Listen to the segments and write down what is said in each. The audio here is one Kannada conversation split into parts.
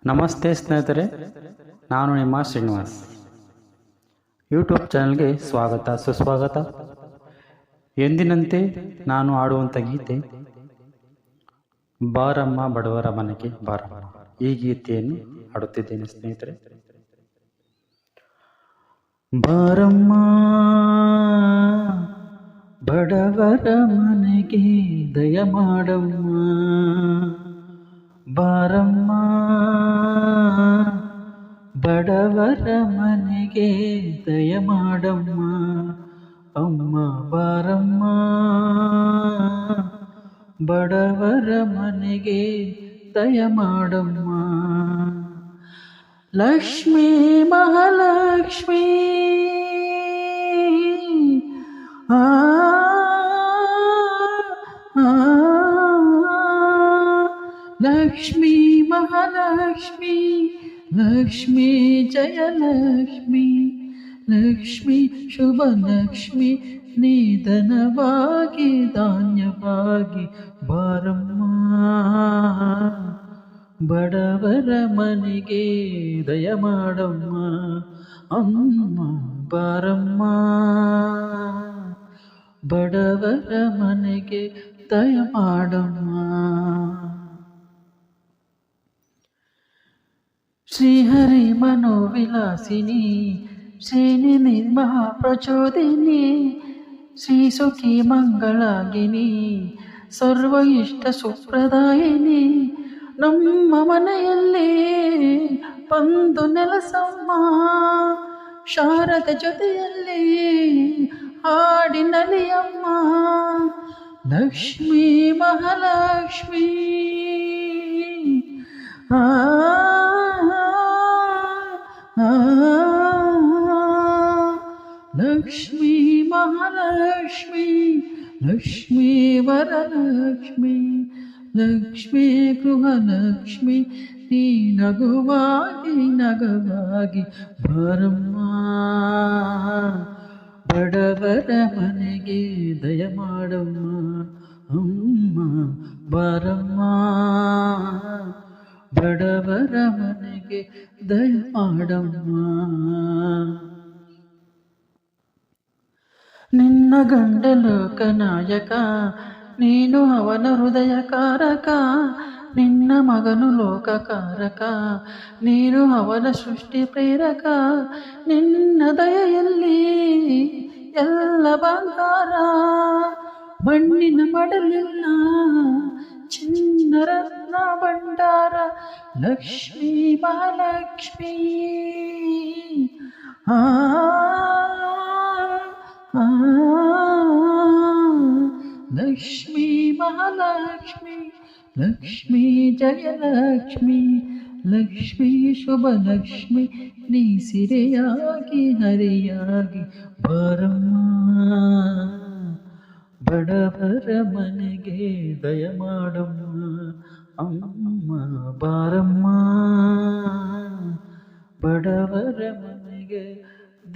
ನಮಸ್ತೆ ಸ್ನೇಹಿತರೆ, ನಾನು ನಿಮ್ಮ ಶ್ರೀನಿವಾಸ್. ಯೂಟ್ಯೂಬ್ ಚಾನಲ್ಗೆ ಸ್ವಾಗತ ಸುಸ್ವಾಗತ. ಎಂದಿನಂತೆ ನಾನು ಆಡುವಂಥ ಗೀತೆ ಬಾರಮ್ಮ ಬಡವರ ಮನೆಗೆ ಬಾರಮ್ಮ. ಈ ಗೀತೆಯನ್ನು ಹಾಡುತ್ತಿದ್ದೇನೆ ಸ್ನೇಹಿತರೆ. ಬಾರಮ್ಮ ಬಡವರ ಮನೆಗೆ ದಯಮಾಡಮ್ಮ, ಬಾರಮ್ಮ ಬಡವರ ಮನೆಗೆ ದಯಮಾಡಮ್ಮ, ಅಮ್ಮ ಬಾರಮ್ಮ ಬಡವರ ಮನೆಗೆ ದಯಮಾಡಮ್ಮ. ಲಕ್ಷ್ಮೀ ಮಹಾಲಕ್ಷ್ಮೀ ಆ ಲಕ್ಷ್ಮೀ ಮಹಾಲಕ್ಷ್ಮೀ, ಲಕ್ಷ್ಮೀ ಜಯಲಕ್ಷ್ಮೀ, ಲಕ್ಷ್ಮೀ ಶುಭಲಕ್ಷ್ಮೀ, ನಿಧನವಾಗಿ ಧಾನ್ಯವಾಗಿ ಬಾರಮ್ಮ ಬಡವರ ಮನೆಗೆ ದಯಮಾಡಮ್ಮ, ಅಮ್ಮ ಬಾರಮ್ಮ ಬಡವರ ಮನೆಗೆ ದಯಮಾಡಮ್ಮ. ಶ್ರೀಹರಿ ಮನೋವಿಲಾಸಿನಿ, ಶ್ರೀನಿ ನಿರ್ಮಹ ಪ್ರಚೋದಿನಿ, ಶ್ರೀ ಸುಖಿ ಮಂಗಳಾಗಿನಿ, ಸರ್ವ ಇಷ್ಟ ಸುಪ್ರದಾಯಿನಿ, ನಮ್ಮ ಮನೆಯಲ್ಲಿ ಬಂದು ನೆಲಸಮ್ಮ, ಶಾರದ ಜೊತೆಯಲ್ಲಿ ಹಾಡಿನಲಿಯಮ್ಮ. ಲಕ್ಷ್ಮೀ ಮಹಾಲಕ್ಷ್ಮೀ ಆ ಲಕ್ಷ್ಮೀ ಮಹಾಲಕ್ಷ್ಮೀ, ಲಕ್ಷ್ಮೀ ವರಲಕ್ಷ್ಮೀ, ಲಕ್ಷ್ಮೀ ಗೃಹಲಕ್ಷ್ಮೀ, ನೀ ನಗುವಾಗಿ ನಗವಾಗಿ ಬಾರಮ್ಮ ಬಡವರ ಮನೆಗೆ ದಯಮಾಡಮ್ಮ, ಅಮ್ಮ ಬಾರಮ್ಮ ಬಡವರ ಮನೆಗೆ ದಯಮಾಡಮ್ಮ. ನಿನ್ನ ಗಂಡ ಲೋಕನಾಯಕ, ನೀನು ಅವನ ಹೃದಯಕಾರಕ, ನಿನ್ನ ಮಗನು ಲೋಕಕಾರಕ, ನೀನು ಅವನ ಸೃಷ್ಟಿ ಪ್ರೇರಕ. ನಿನ್ನ ದಯೆಯಲ್ಲಿ ಎಲ್ಲ ಬಂಗಾರ, ಮಣ್ಣಿನ ಮಡಲಿಲ್ಲ ಚಿನ್ನ ರತ್ನ ಭಂಡಾರ. ಲಕ್ಷ್ಮೀ ಮಹಾಲಕ್ಷ್ಮೀ ಆ ಲಕ್ಷ್ಮೀ ಮಹಾಲಕ್ಷ್ಮೀ, ಲಕ್ಷ್ಮೀ ಜಯಲಕ್ಷ್ಮೀ, ಲಕ್ಷ್ಮೀ ಶುಭಲಕ್ಷ್ಮೀ, ನೀ ಸಿರೆಯಾಗಿ ಹರಿಯಾಗಿ ಬಾರಮ್ಮ ಬಡವರ ಮನೆಗೆ ದಯಮಾಡಮ್ಮ, ಅಮ್ಮ ಬಾರಮ್ಮ ಬಡವರ ಮನೆಗೆ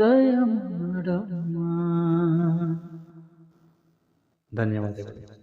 ದಯಮಾಡಮ್ಮ. ಧನ್ಯವಾದಗಳು.